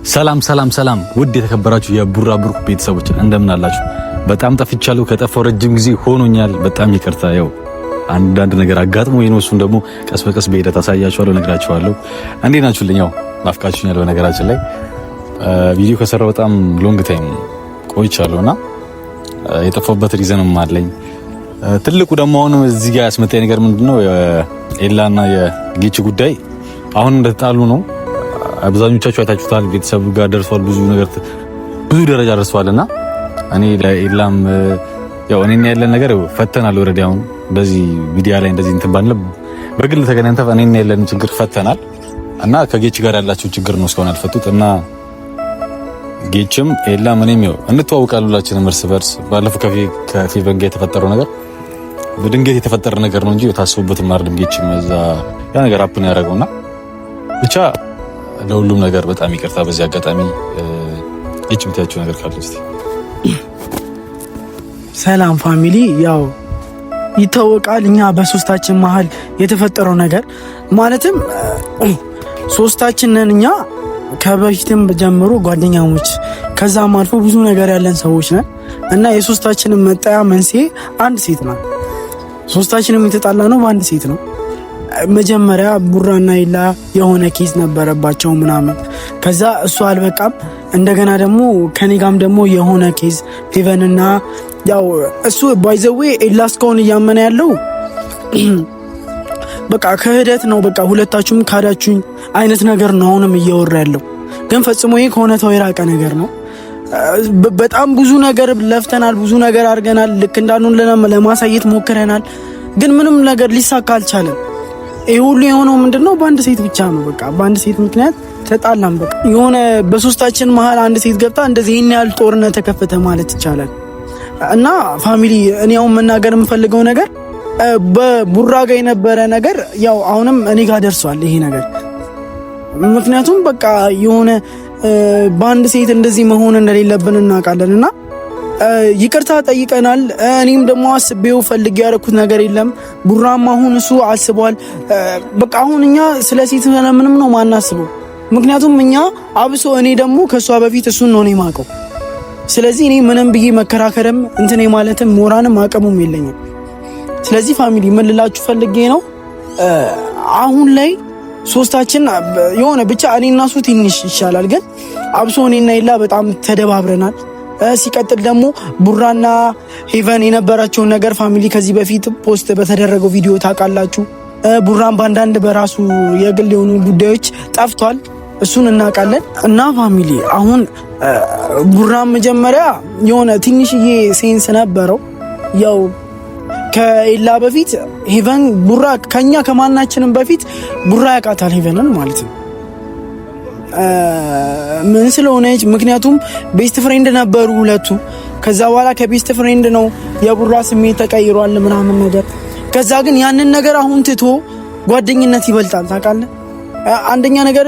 ሰላም ውድ የተከበራችሁ የቡራ ብሩክ ቤተሰቦች እንደምን አላችሁ? በጣም ጠፍቻለሁ። ከጠፋው ረጅም ጊዜ ሆኖኛል። በጣም ይቅርታ። ያው አንዳንድ ነገር አጋጥሞ እሱን ደግሞ ቀስ በቀስ በሂደት አሳያችኋለሁ፣ ነግራችኋለሁ። እንዴት ናችሁልኝ? ያው ናፍቃችሁኛል። በነገራችን ላይ ቪዲዮ ከሰራው በጣም ሎንግ ታይም ቆይቻለሁና የጠፋሁበት ሪዝንም አለኝ። ትልቁ ደግሞ አሁን እዚህ ጋር ያስመጣኝ ነገር ምንድነው? የኤላና የጌች ጉዳይ አሁን እንደተጣሉ ነው። አብዛኞቻችሁ አይታችሁታል። ቤተሰብ ጋር ደርሷል። ብዙ ደረጃ ደርሷልና እኔ ለኤላም ያው እኔና ያለን ነገር ፈተናል። ኦሬዲ አሁን በዚህ ሚዲያ ላይ እንደዚህ እንትን ባንለ በግል ተገናኝተን እኔና ያለን ችግር ፈተናል እና ከጌች ጋር ያላችሁ ችግር ነው እስካሁን አልፈቱት እና ጌችም ኤላም እኔም ያው እንተዋወቃለን ሁላችንም እርስ በርስ። ባለፈው ከፌቨን ጋር የተፈጠረው ነገር በድንገት የተፈጠረ ነገር ነው እንጂ የታሰቡበት ማርድም ጌችም እዛ ያ ነገር አፕን ያደረገውና ብቻ ለሁሉም ነገር በጣም ይቅርታ። በዚህ አጋጣሚ የምታያችሁ ነገር ካለ እስቲ። ሰላም ፋሚሊ፣ ያው ይታወቃል እኛ በሶስታችን መሀል የተፈጠረው ነገር ማለትም ሶስታችን ነን እኛ ከበፊትም ጀምሮ ጓደኛሞች ከዛም አልፎ ብዙ ነገር ያለን ሰዎች ነን እና የሶስታችንም መጣያ መንስኤ አንድ ሴት ናት። ሶስታችንም የተጣላ ነው በአንድ ሴት ነው። መጀመሪያ ቡራና ኤላ የሆነ ኬዝ ነበረባቸው ምናምን፣ ከዛ እሱ አልበቃም። እንደገና ደግሞ ከኔጋም ደግሞ የሆነ ኬዝ ፌቨንና ያው እሱ ባይዘዌ ኤላ እስካሁን እያመነ ያለው በቃ ክህደት ነው። በቃ ሁለታችሁም ካዳችሁኝ አይነት ነገር ነው አሁንም እየወራ ያለው። ግን ፈጽሞ ይሄ ከእውነታው የራቀ ነገር ነው። በጣም ብዙ ነገር ለፍተናል፣ ብዙ ነገር አድርገናል፣ ልክ እንዳንሆን ለማሳየት ሞክረናል። ግን ምንም ነገር ሊሳካ አልቻለም። ይሄ ሁሉ የሆነው ምንድነው? በአንድ ሴት ብቻ ነው። በቃ በአንድ ሴት ምክንያት ተጣላም። በቃ የሆነ በሶስታችን መሀል አንድ ሴት ገብታ እንደዚህ ይሄን ያህል ጦርነት ተከፈተ ማለት ይቻላል። እና ፋሚሊ እኔ አሁን መናገር የምፈልገው ነገር በቡራ ጋር የነበረ ነገር ያው አሁንም እኔ ጋር ደርሷል ይሄ ነገር። ምክንያቱም በቃ የሆነ በአንድ ሴት እንደዚህ መሆን እንደሌለብን እናውቃለን እና ይቅርታ ጠይቀናል። እኔም ደግሞ አስቤው ፈልጌ ያደረኩት ነገር የለም። ቡራም አሁን እሱ አስቧል። በቃ አሁን እኛ ስለ ሴት ምንም ነው ማናስበው። ምክንያቱም እኛ አብሶ እኔ ደግሞ ከሷ በፊት እሱን ነው የማውቀው። ስለዚህ እኔ ምንም ብዬ መከራከርም እንትን ማለትም ሞራንም አቅሙም የለኝም። ስለዚህ ፋሚሊ ምን ልላችሁ ፈልጌ ነው አሁን ላይ ሶስታችን የሆነ ብቻ እኔና እሱ ትንሽ ይሻላል፣ ግን አብሶ እኔና ኤላ በጣም ተደባብረናል። ሲቀጥል ደግሞ ቡራና ሄቨን የነበራቸውን ነገር ፋሚሊ ከዚህ በፊት ፖስት በተደረገው ቪዲዮ ታውቃላችሁ። ቡራን በአንዳንድ በራሱ የግል የሆኑ ጉዳዮች ጠፍቷል፣ እሱን እናውቃለን። እና ፋሚሊ አሁን ቡራን መጀመሪያ የሆነ ትንሽዬ ሴንስ ነበረው። ያው ከኤላ በፊት ሄቨን ቡራ ከኛ ከማናችንም በፊት ቡራ ያውቃታል ሄቨንን ማለት ነው። ምን ስለሆነች ምክንያቱም ቤስት ፍሬንድ ነበሩ ሁለቱ። ከዛ በኋላ ከቤስት ፍሬንድ ነው የቡራ ስሜት ተቀይሯል ምናምን ነገር። ከዛ ግን ያንን ነገር አሁን ትቶ ጓደኝነት ይበልጣል ታውቃለህ። አንደኛ ነገር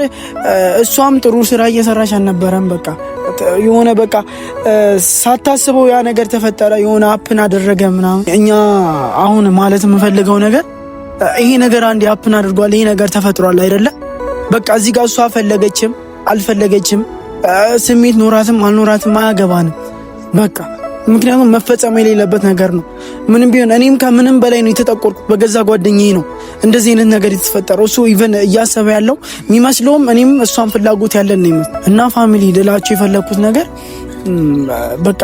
እሷም ጥሩ ስራ እየሰራች አልነበረም። በቃ የሆነ በቃ ሳታስበው ያ ነገር ተፈጠረ፣ የሆነ አፕን አደረገ ምናምን። እኛ አሁን ማለት የምፈልገው ነገር ይሄ ነገር አንዴ አፕን አድርጓል፣ ይሄ ነገር ተፈጥሯል አይደለ? በቃ እዚህ ጋር እሷ ፈለገችም አልፈለገችም ስሜት ኖራትም አልኖራትም አያገባንም። በቃ ምክንያቱም መፈጸም የሌለበት ነገር ነው። ምንም ቢሆን እኔም ከምንም በላይ ነው የተጠቆርኩት። በገዛ ጓደኛዬ ነው እንደዚህ አይነት ነገር የተፈጠረው። እሱ ኢቨን እያሰበ ያለው የሚመስለውም እኔም እሷን ፍላጎት ያለን ነው ይመስል እና ፋሚሊ ልላችሁ የፈለኩት ነገር በቃ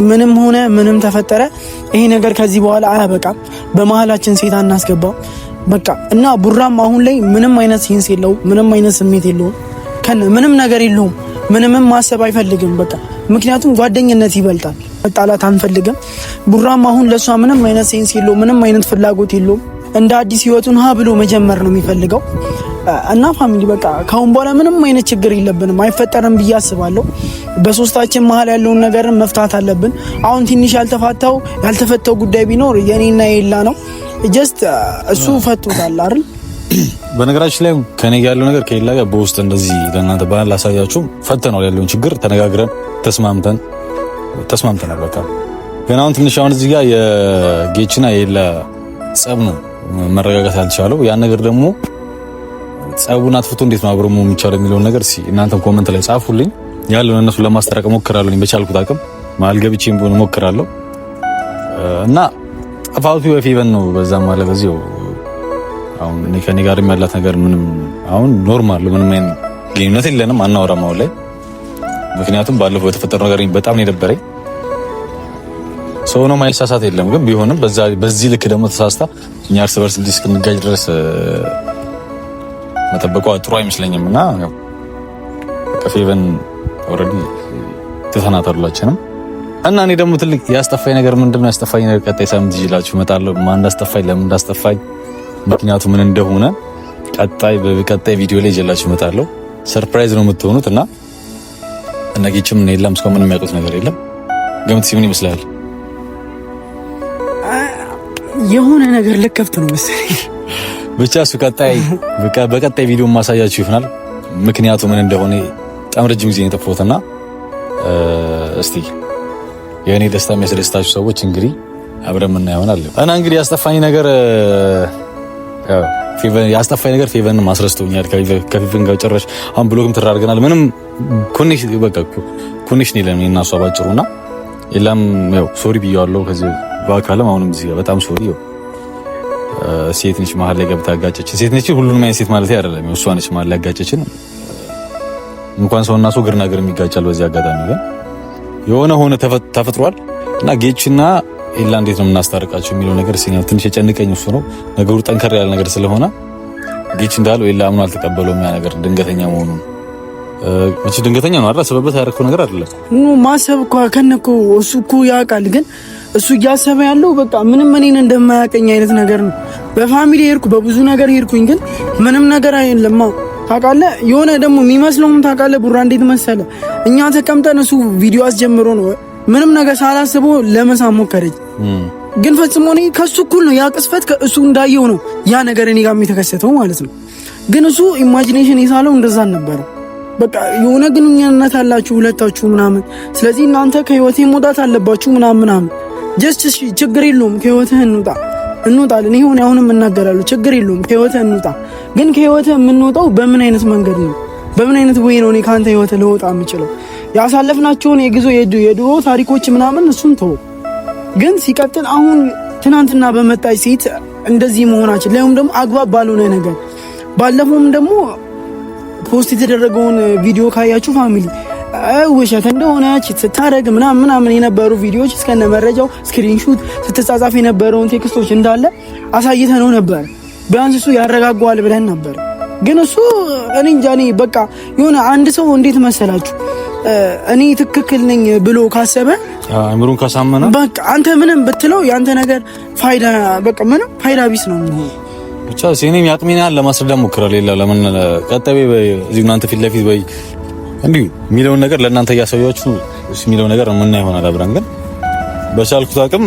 ምንም ሆነ ምንም ተፈጠረ ይሄ ነገር ከዚህ በኋላ አያበቃም። በመሀላችን ሴት አናስገባው በቃ። እና ቡራም አሁን ላይ ምንም አይነት ሴንስ የለውም፣ ምንም አይነት ስሜት የለውም፣ ምንም ነገር የለውም፣ ምንምም ማሰብ አይፈልግም በቃ። ምክንያቱም ጓደኝነት ይበልጣል፣ መጣላት አንፈልግም። ቡራም አሁን ለሷ ምንም አይነት ሴንስ የለውም፣ ምንም አይነት ፍላጎት የለውም። እንደ አዲስ ህይወቱን ብሎ መጀመር ነው የሚፈልገው። እና ፋሚሊ በቃ ካሁን በኋላ ምንም አይነት ችግር የለብንም፣ አይፈጠርም ብዬ አስባለሁ። በሶስታችን መሀል ያለውን ነገር መፍታት አለብን። አሁን ትንሽ ያልተፈታው ጉዳይ ቢኖር የኔና የኤላ ነው። ጀስት እሱ ፈቶታል አይደል? በነገራችን ላይ ከኔ ጋር ያለው ነገር ከኤላ ጋር በውስጥ እንደዚህ ለእናንተ ባል ላሳያችሁ ፈተናው ያለውን ችግር ተነጋግረን ተስማምተናል። በቃ ግን አሁን ትንሽ አሁን እዚህ ጋር የጌችና የኤላ ጸብ ነው መረጋጋት አልቻለው። ያን ነገር ደግሞ ጸቡን አጥፍቶ እንዴት ነው አብሮ መሆን የሚቻለው የሚለውን ነገር እስኪ እናንተም ኮመንት ላይ ጻፉልኝ። ያለውን እነሱ ለማስታረቅ ሞክራለሁ በቻልኩት አቅም መሀል ገብቼም ቢሆን ሞክራለሁ እና ጥፋቱ በፌቨን ነው። በዛም አለ በዚያው አሁን እኔ ከኔ ጋር ያላት ነገር ምንም አሁን ኖርማል ነው። ምንም አይነት ግንኙነት የለንም፣ አናወራም አሁን ላይ። ምክንያቱም ባለፈው የተፈጠረው ነገር በጣም ነው የደበረኝ። ሰው ነው ማይሳሳት የለም ግን ቢሆንም በዚህ ልክ ደግሞ ተሳስታ እኛ እርስ በርስ ልጅ እስክንጋጭ ድረስ መጠበቋ ጥሩ አይመስለኝም እና ያው ፌቨን ኦልሬዲ ተሰናታሉላችንም እና እኔ ደግሞ ትልቅ ያስጠፋኝ ነገር ምንድነው ያስጠፋኝ ነገር ቀጣይ ሳምንት ይዤላችሁ እመጣለሁ። ማን እንዳስጠፋኝ ለምን እንዳስጠፋኝ ምክንያቱ ምን እንደሆነ በቀጣይ ቪዲዮ ላይ ይዤላችሁ እመጣለሁ። ሰርፕራይዝ ነው የምትሆኑት እና እነጌችም ምን የለም እስካሁን ምንም የሚያውቁት ነገር የለም። ገምት ምን ይመስላል? የሆነ ነገር ልከፍት ነው መሰለኝ። ብቻ እሱ በቀጣይ ቪዲዮ ማሳያችሁ ይሆናል ምክንያቱ ምን እንደሆነ። በጣም ረጅም ጊዜ ነው የጠፋሁትና እስቲ የኔ ደስታ የሚያስደስታችሁ ሰዎች እንግዲህ አብረን ምን ይሆናል እና እንግዲህ ያስጠፋኝ ነገር ፌቨን ማስረስቶኛል። ከፌቨን ጋር ጨረሽ አሁን ብሎክም ተራርገናል። ምንም ኮኔክሽን የለም እኔና እሷ ባጭሩና የለም። ያው ሶሪ ብያለሁ ከዚህ በአካልም አሁንም እዚህ ጋር በጣም ሶሪ። ያው ሴት ነች መሀል ላይ ገብታ ያጋጨችን ሴት ነች። ሁሉንም አይነት ሴት ማለት አይደለም፣ እሷ ነች መሀል ላይ ያጋጨችን። እንኳን ሰውና ሰው ግርና ግር የሚጋጫል። በዚህ አጋጣሚ ግን የሆነ ተፈጥሯል እና ጌችና ኤላ እንዴት ነው የምናስታርቃቸው የሚለው ነገር ሲኛው ትንሽ የጨንቀኝ እሱ ነው። ነገሩ ጠንከር ያለ ነገር ስለሆነ ጌች እንዳለው ኤላ አምኖ አልተቀበለውም። ያ ነገር ድንገተኛ መሆኑን እቺ ድንገተኛ ነው አይደል? ሰበበት ያደረኩት ነገር አይደለም። ማሰብ እኮ ከነኮ እሱ እኮ ያውቃል። ግን እሱ እያሰበ ያለው በቃ ምንም እኔን እንደማያውቀኝ አይነት ነገር ነው። በፋሚሊ ሄድኩ፣ በብዙ ነገር ሄድኩኝ፣ ግን ምንም ነገር አይደለም። ታውቃለህ የሆነ ደግሞ የሚመስለውም ታውቃለህ ቡራ እንዴት መሰለ እኛ ተቀምጠን እሱ ቪዲዮ አስጀምሮ ነው ምንም ነገር ሳላስበው ለመሳም ሞከረኝ። ግን ፈጽሞ እኔ ከሱ እኩል ነው ያ ቅስፈት ከእሱ እንዳየው ነው ያ ነገር እኔ ጋር የተከሰተው ማለት ነው። ግን እሱ ኢማጂኔሽን የሳለው እንደዛ ነበር። በቃ የሆነ ግንኙነት አላችሁ ሁለታችሁ ምናምን፣ ስለዚህ እናንተ ከህይወቴ መውጣት አለባችሁ ምናምን ጀስት እሺ ችግር የለውም ከህይወትህ እንውጣለን። ይሁን አሁንም እናገራለሁ ችግር የለውም ከህይወትህ እንውጣ። ግን ከህይወትህ የምንወጣው በምን አይነት መንገድ ነው? በምን አይነት ወይ ነው እኔ ካንተ ህይወት ልወጣ የምችለው? ያሳለፍናቸውን የድሮ ታሪኮች ምናምን እሱን ተው። ግን ሲቀጥል አሁን ትናንትና በመጣች ሴት እንደዚህ መሆናችን ላይም ደግሞ አግባብ ባልሆነ ነገር ባለፈውም ደግሞ ፖስት የተደረገውን ቪዲዮ ካያችሁ ፋሚሊ ውሸት እንደሆነች ስታረግ ምናምን የነበሩ ቪዲዮዎች እስከነ መረጃው ስክሪንሾት ስትጻጻፍ የነበረውን ቴክስቶች እንዳለ አሳይተነው ነበር። ቢያንስ እሱ ያረጋጋዋል ብለን ነበር። ግን እሱ እኔ እንጃ በቃ የሆነ አንድ ሰው እንዴት መሰላችሁ እኔ ትክክል ነኝ ብሎ ካሰበ አእምሮን ካሳመነ በቃ አንተ ምንም ብትለው ያንተ ነገር ፋይዳ በቃ ምንም ፋይዳ ቢስ ነው። ብቻ ሲኔም ያቅሜና ለማስረዳት ሞክራለሁ። ሌላ ለምን ቀጣይ እዚህ እናንተ ፊት ለፊት ወይ እንዲሁ የሚለውን ነገር ለእናንተ እያሳያችሁ የሚለው ነገር ምን ይሆናል አብረን ግን በቻልኩት አቅም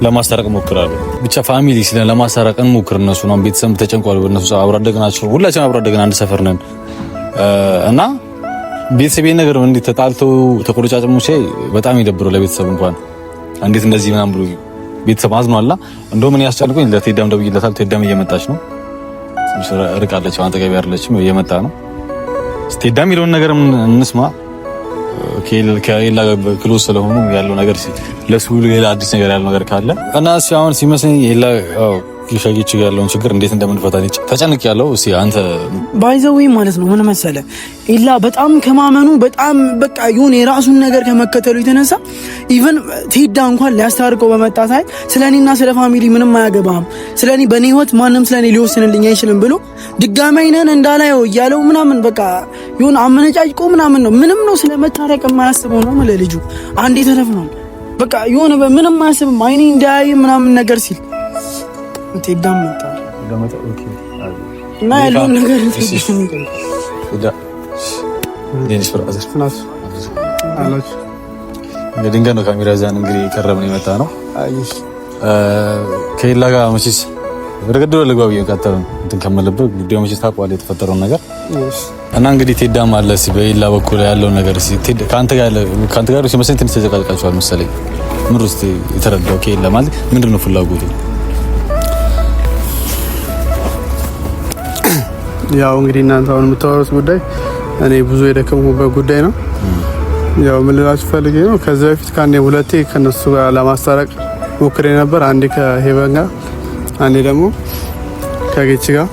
ለማስታረቅ ሞክራለሁ። ብቻ ፋሚሊ ስለ ለማስታረቅ እንሞክር። እነሱ ነው ቤተሰብ ተጨንቋል። በእነሱ አብሮ አደግናቸው ሁላችንም አብሮ አደግና አንድ ሰፈር ነን እና ቤተሰብ ነገር እንዴት ተጣልቶ ተቆረጫጭሞ በጣም ይደብረው ለቤተሰብ እንኳን እንዴት እንደዚህ ምናምን ብሎ ቤተሰብ አዝኗልና እንደውም እኔ ያስጨንቆኝ ለቴዳም ደውዬላታል። ቴዳም እየመጣች ነው ርቃለች፣ አንተ ገቢ አይደለችም እየመጣ ነው። ቴዳም የሚለውን ነገር እንስማ። ከሌላ ክሎዝ ስለሆኑ ያለው ነገር ለሱ ሌላ አዲስ ነገር ያለው ነገር ካለ እና እሱ አሁን ሲመስለኝ ሌላ ከሸጊች ጋር ያለውን ችግር እንዴት እንደምንፈታ ተጨንቅ ያለው እሺ አንተ ባይዘው ማለት ነው። ምን መሰለ ኢላ በጣም ከማመኑ በጣም በቃ ይሁን የራሱን ነገር ከመከተሉ የተነሳ ኢቭን ቴዳ እንኳን ሊያስታርቀው በመጣ ሳይ ስለኔና ስለ ፋሚሊ ምንም አያገባም፣ ስለኔ በኔ ህይወት ማንም ስለኔ ሊወስንልኝ አይችልም ብሎ ድጋሚ አይነን እንዳላየው እያለው ምናምን በቃ ይሁን አመነጫጭቆ ምናምን ነው። ምንም ነው ስለመታረቅ የማያስበው ነው ማለት ልጁ አንዴ ተረፍ ነው በቃ ይሁን ምንም አያስብም። አይኔ እንዳያይ ምናምን ነገር ሲል ቴዳም መጣ ኦኬ እና ያለው ነገር ዴኒስ ፍራዘር ፍናስ አላች እንግዲህ ነው ካሜራ ዛን እንግዲህ ቀረብን የመጣ ነው። አይሽ ከሌላ ጋር መቼስ በረገደው ለጓው ይቀጥላል እንትን ከመለበት ጉዳዩ መቼስ ታውቃለህ የተፈጠረው ነገር እና እንግዲህ ቴዳም አለስ በሌላ በኩል ያለው ነገር ቴዳ ካንተ ጋር ሲመስል ትንሽ ተዘቃዝቃችኋል መሰለኝ። ምን ውስጥ የተረዳው ከሌላ ማለት ምንድነው ፍላጎቱ? ያው እንግዲህ እናንተ አሁን የምታወሩት ጉዳይ እኔ ብዙ የደከምኩበት ጉዳይ ነው። ያው ምን ልላችሁ ፈልጌ ነው ከዚህ በፊት ከአንዴ ሁለቴ ከነሱ ጋር ለማስታረቅ ሞክሬ ነበር። አንዴ ከሄቨን ጋር፣ አንዴ ደግሞ ከጌች ጋር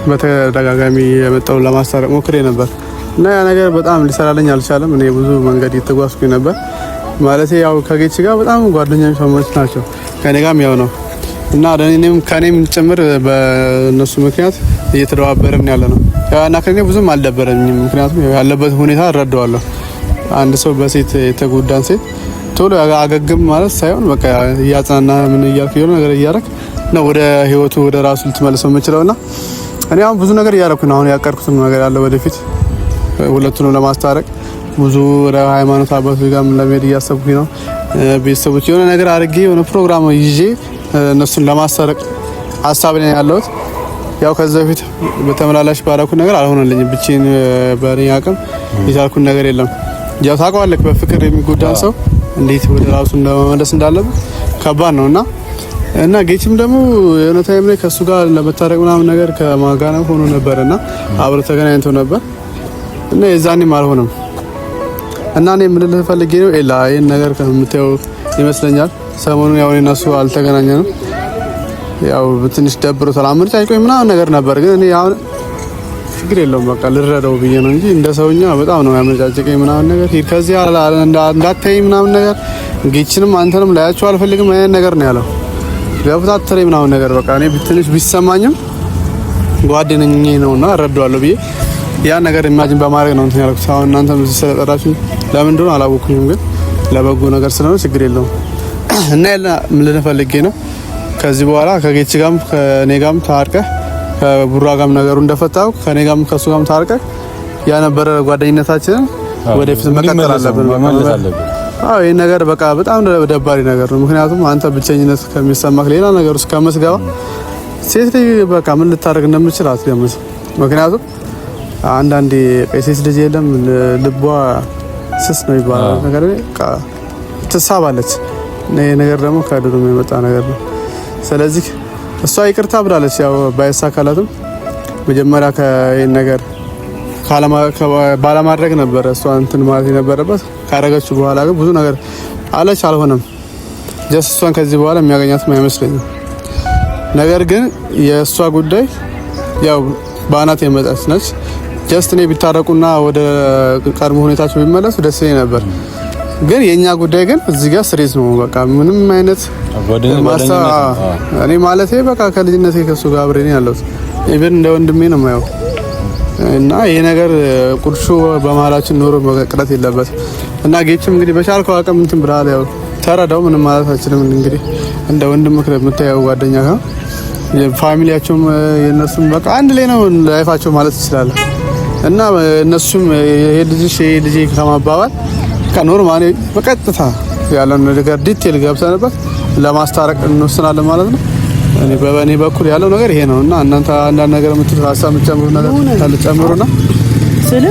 በተደጋጋሚ የመጣው ለማስታረቅ ሞክሬ ነበር እና ያ ነገር በጣም ሊሰራልኝ አልቻለም። እኔ ብዙ መንገድ እየተጓዝኩኝ ነበር ማለት ያው ከጌች ጋር በጣም ጓደኛዬ ሰሞች ናቸው ከኔ ጋርም ያው ነው እና ከኔም ጭምር በእነሱ ምክንያት እየተደባበርን ያለ ነው። ያና ከኔ ብዙም አልደበረኝም፣ ምክንያቱም ያለበት ሁኔታ እረዳዋለሁ። አንድ ሰው በሴት የተጎዳን ሴት ቶሎ አገግም ማለት ሳይሆን በቃ እያጽናና ምን እያልክ የሆነ ነገር እያደረክ ነው ወደ ህይወቱ ወደ ራሱ ልትመልሰው የምችለውና እኔ አሁን ብዙ ነገር እያደረኩ ነው። አሁን ያቀርኩት ነገር ያለ ወደፊት ሁለቱንም ለማስታረቅ ብዙ ወደ ሃይማኖት አባቶች ጋር ለመሄድ እያሰብኩኝ ነው። ቤተሰቦች የሆነ ነገር አድርጌ የሆነ ፕሮግራም ይዤ እነሱን ለማስታረቅ ሀሳብ ላይ ያለሁት። ያው ከዛ በፊት በተመላላሽ ባራኩት ነገር አልሆነልኝም። ብቻዬን በእኔ አቅም የቻልኩት ነገር የለም። ያው ታውቀዋለህ በፍቅር የሚጎዳን ሰው እንዴት ወደ ራሱ እንደመመለስ እንዳለበት ከባድ ነውና እና ጌችም ደግሞ የሆነ ታይም ላይ ከሱ ጋር ለመታረቅ ምናምን ነገር ከማጋና ሆኖ ነበርና አብሮ ተገናኝተው ነበር እና የዛኔም አልሆነም እና እኔ ምን ልልህ ፈልጌ ነው ኤላ ይሄን ነገር ከምታየው ይመስለኛል ሰሞኑን ያው እነሱ አልተገናኘንም። ያው ትንሽ ደብሮታል። አምርጫ አይቆይ ምናምን ነገር ነበር ግን እኔ አሁን ችግር የለውም በቃ ልረዳው ብዬ ነው እንጂ እንደ ሰውኛ በጣም ነው ያመጫጨቀኝ ምናምን ነገር ሂድ ከዚህ እንዳታይ ምናምን ነገር ጌችንም አንተንም ላያቸው አልፈልግም አይነት ነገር ነው ያለው። ገብታተረ ምናምን ነገር በቃ እኔ ትንሽ ቢሰማኝም ጓደኛዬ ነውና እረዳዋለሁ ብዬ ያ ነገር ኢማጂን በማድረግ ነው እንትን ያልኩት። አሁን እናንተም እዚህ ስለጠራችሁ ለምን እንደሆነ አላወኩኝም፣ ግን ለበጎ ነገር ስለሆነ ችግር የለውም እና ያለ ምን ልንፈልጌ ነው ከዚህ በኋላ ከጌች ጋርም ከኔ ጋርም ታርቀህ ከቡራ ጋርም ነገሩ እንደፈታው ከኔ ጋርም ከሱ ጋርም ታርቀህ ያ ነበረ ጓደኝነታችንን ወደፊት መቀጠል አለብን ማለት አለብን። አዎ ይሄ ነገር በቃ በጣም ደባሪ ነገር ነው። ምክንያቱም አንተ ብቸኝነት ከሚሰማክ ሌላ ነገር ውስጥ ከምትገባ ሴት ልጅ በቃ ምን ልታደርግ እንደምትችል አትገምት። ምክንያቱም አንዳንዴ ሴት ልጅ የለም ልቧ ስስ ነው ይባላል ነገር በቃ ትሳባለች። ይሄ ነገር ደግሞ ከድሮም የመጣ ነገር ነው። ስለዚህ እሷ ይቅርታ ብላለች። ያው ባይሳካላትም መጀመሪያ ከይሄን ነገር ባለማድረግ ነበር እሷ እንትን ማለት የነበረበት። ካረገችው በኋላ ግን ብዙ ነገር አለች፣ አልሆነም። ጀስት እሷን ከዚህ በኋላ የሚያገኛትም አይመስለኝም። ነገር ግን የእሷ ጉዳይ ያው በአናት የመጣች ነች። ጀስት እኔ ቢታረቁና ወደ ቀድሞ ሁኔታቸው ቢመለሱ ደስ ይለኝ ነበር። ግን የኛ ጉዳይ ግን እዚህ ጋር ስሬት ነው። በቃ ምንም አይነት እኔ ማለቴ በቃ ከልጅነቴ ከሱ ጋር አብሬ ነኝ ያለሁት። ኢቭን እንደ ወንድሜ ነው የማየው እና ይሄ ነገር ቁርሾ በመሀላችን ኖሮ መቅረት የለበትም እና ጌችም እንግዲህ በቻልከው አቅም እንትን ብለሃል። ያው ተረዳው፣ ምንም ማለት አልችልም። እንግዲህ እንደ ወንድም ምክር የምታየው ጓደኛ ጋር ፋሚሊያቸውም የነሱም በቃ አንድ ላይ ነው ላይፋቸው ማለት ይችላል እና እነሱም ይሄ ልጅ ከማባባል ከኖርማሊ በቀጥታ ያለው ነገር ዲቴል ገብተንበት ለማስታረቅ እንወስናለን ማለት ነው። እኔ በእኔ በኩል ያለው ነገር ይሄ ነው እና እናንተ አንዳንድ ነገር የምትሉ ሀሳብ የምትጨምሩ ነገር ካልጨምሩና ስለ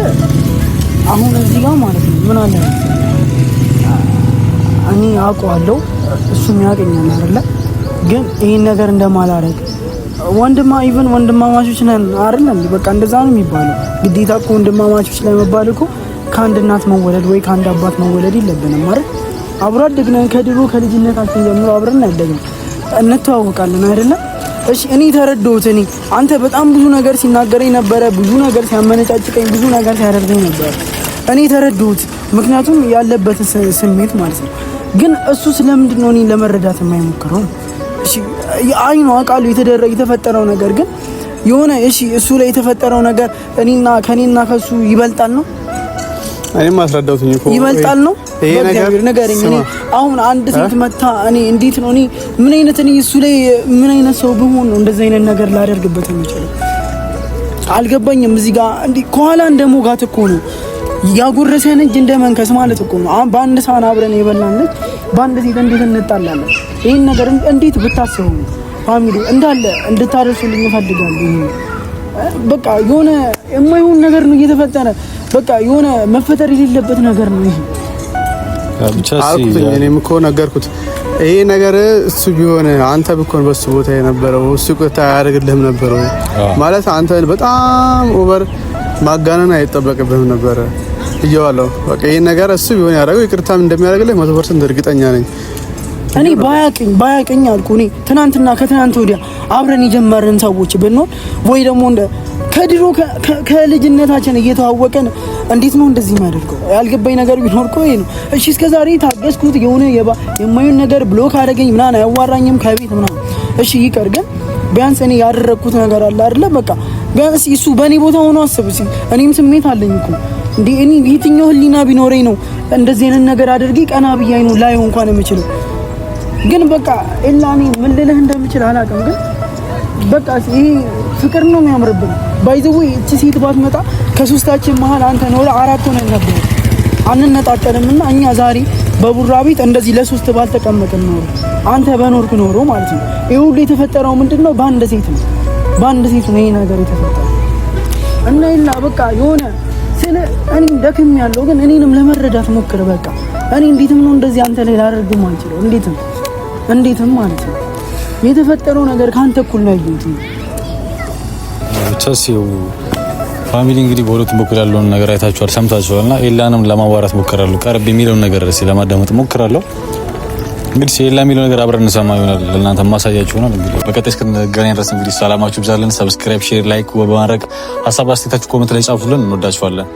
አሁን እዚህ ጋር ማለት ነው ምን አለ እኔ አውቀዋለሁ እሱም ያገኛል አይደለ? ግን ይሄን ነገር እንደማላረግ ኢቭን ወንድማማቾች ነን አይደል? በቃ እንደዛ ነው የሚባለው። ግዴታ እኮ ወንድማማቾች ላይ መባል እኮ ከአንድ እናት መወለድ ወይ ከአንድ አባት መወለድ የለብንም ማለት አብሮ አደግነን ከድሮ ከልጅነታችን ጀምሮ አብረን ያደግን እንተዋወቃለን አይደለ? እሺ እኔ ተረዳሁት። እኔ አንተ በጣም ብዙ ነገር ሲናገረኝ ነበረ፣ ብዙ ነገር ሲያመነጫጭቀኝ፣ ብዙ ነገር ሲያደርገኝ ነበር። እኔ ተረዳሁት፣ ምክንያቱም ያለበት ስሜት ማለት ነው። ግን እሱ ስለምንድን ነው እኔ ለመረዳት የማይሞክረው? እሺ አይኑ አውቃለሁ የተፈጠረው ነገር ግን የሆነ እሺ እሱ ላይ የተፈጠረው ነገር ከኔና ከሱ ይበልጣል ነው እኔም አስረዳሁትኝ እኮ ይበልጣል ነው ይሄ ነገር እኔ አሁን አንድ ሴት መታ እኔ እንዴት ነው እኔ ምን አይነት እኔ እሱ ላይ ምን አይነት ሰው ብሆን ነው እንደዚህ አይነት ነገር ላደርግበት የምችለው? አልገባኝም። እዚህ ጋር እንዴ ከኋላ እንደሞጋት እኮ ነው ያጎረሰን እንጂ እንደመንከስ ማለት እኮ ነው። አሁን በአንድ ሳህን አብረን የበላን በአንድ ሴት እንዴት እንጣላለን? ይሄን ነገር እንዴት ብታስቡ ፋሚሊ እንዳለ እንድታደርሱልኝ እፈልጋለሁ። በቃ የሆነ የማይሆን ነገር ነው እየተፈጠረ በቃ የሆነ መፈጠር የሌለበት ነገር ነው ይሄ። እኔም እኮ ነገርኩት ይሄ ነገር እሱ ቢሆን አንተ ብኮን በሱ ቦታ የነበረው እሱ ቆጣ ያደርግልህም ነበር ወይ ማለት አንተ በጣም ኦቨር ማጋነን አይጠበቅብህም ነበር እያዋለው በቃ ይሄ ነገር እሱ ቢሆን ያደረገው ይቅርታም እንደሚያደርግልህ 100% እርግጠኛ ነኝ። እኔ ባያቀኝ አልኩ። እኔ ትናንትና ከትናንት ወዲያ አብረን የጀመርን ሰዎች ብንሆን ወይ ደግሞ እንደ ከድሮ ከልጅነታችን እየተዋወቀን እንዴት ነው እንደዚህ የሚያደርገው? ያልገባኝ ነገር ቢኖር እኮ ይሄ ነው። እሺ እስከዛሬ ታገስኩት፣ የሆነ የማይሆን ነገር ብሎክ አደረገኝ ምናምን አያዋራኝም ከቤት ምናምን። እሺ ይቀር፣ ግን ቢያንስ እኔ ያደረኩት ነገር አለ አይደለ? በቃ ቢያንስ እሱ በእኔ ቦታ ሆኖ አስብ እስኪ። እኔም ስሜት አለኝ እኮ እንዴ። እኔ የትኛው ህሊና ቢኖረኝ ነው እንደዚህ አይነት ነገር አድርጌ ቀና ብያይ ነው ላይ እንኳን የምችለው? ግን በቃ እኔ ምን ልልህ እንደምችል አላውቅም። ግን በቃ ይሄ ፍቅር ነው የሚያምርብን። ባይዘው እቺ ሴት ባትመጣ ከሶስታችን መሀል አንተ ነው አራት ሆነን ነበር አንነጣጠልምና እኛ ዛሬ በቡራ ቤት እንደዚህ ለሶስት ባልተቀመጥን ነው አንተ በኖርክ ኖሮ ማለት ነው። ይሄ ሁሉ የተፈጠረው ምንድነው? በአንድ ሴት ነው ይሄ ነገር የተፈጠረው። እና ይላ በቃ የሆነ ስለ እኔ ደክም ያለው ግን እኔንም ለመረዳት ሞክር። በቃ እኔ እንዴትም ነው እንደዚህ አንተ ላይ ላደርግም አልችልም። እንዴትም ማለት ነው የተፈጠረው ነገር ካንተ እኩል ነው ያየሁት። ቸሲው ፋሚሊ እንግዲህ በሁለቱም በኩል ያለውን ነገር አይታችኋል፣ ሰምታችኋልና ኤላንም ለማዋራት ሞክራለሁ። ቀርብ የሚለውን ነገር ለማዳመጥ ሞክራለሁ። እንግዲህ ኤላ የሚለው ነገር አብረን እንሰማ ይሆናል፣ ለእናንተ ማሳያችሁ ነው። እንግዲህ በቀጣይ እስክንገናኝ ድረስ እንግዲህ ሰላማችሁ ይብዛልን። ሰብስክራይብ፣ ሼር፣ ላይክ በማድረግ ሀሳብ አስተያየታችሁ ኮሜንት ላይ ጻፉልን። እንወዳችኋለን።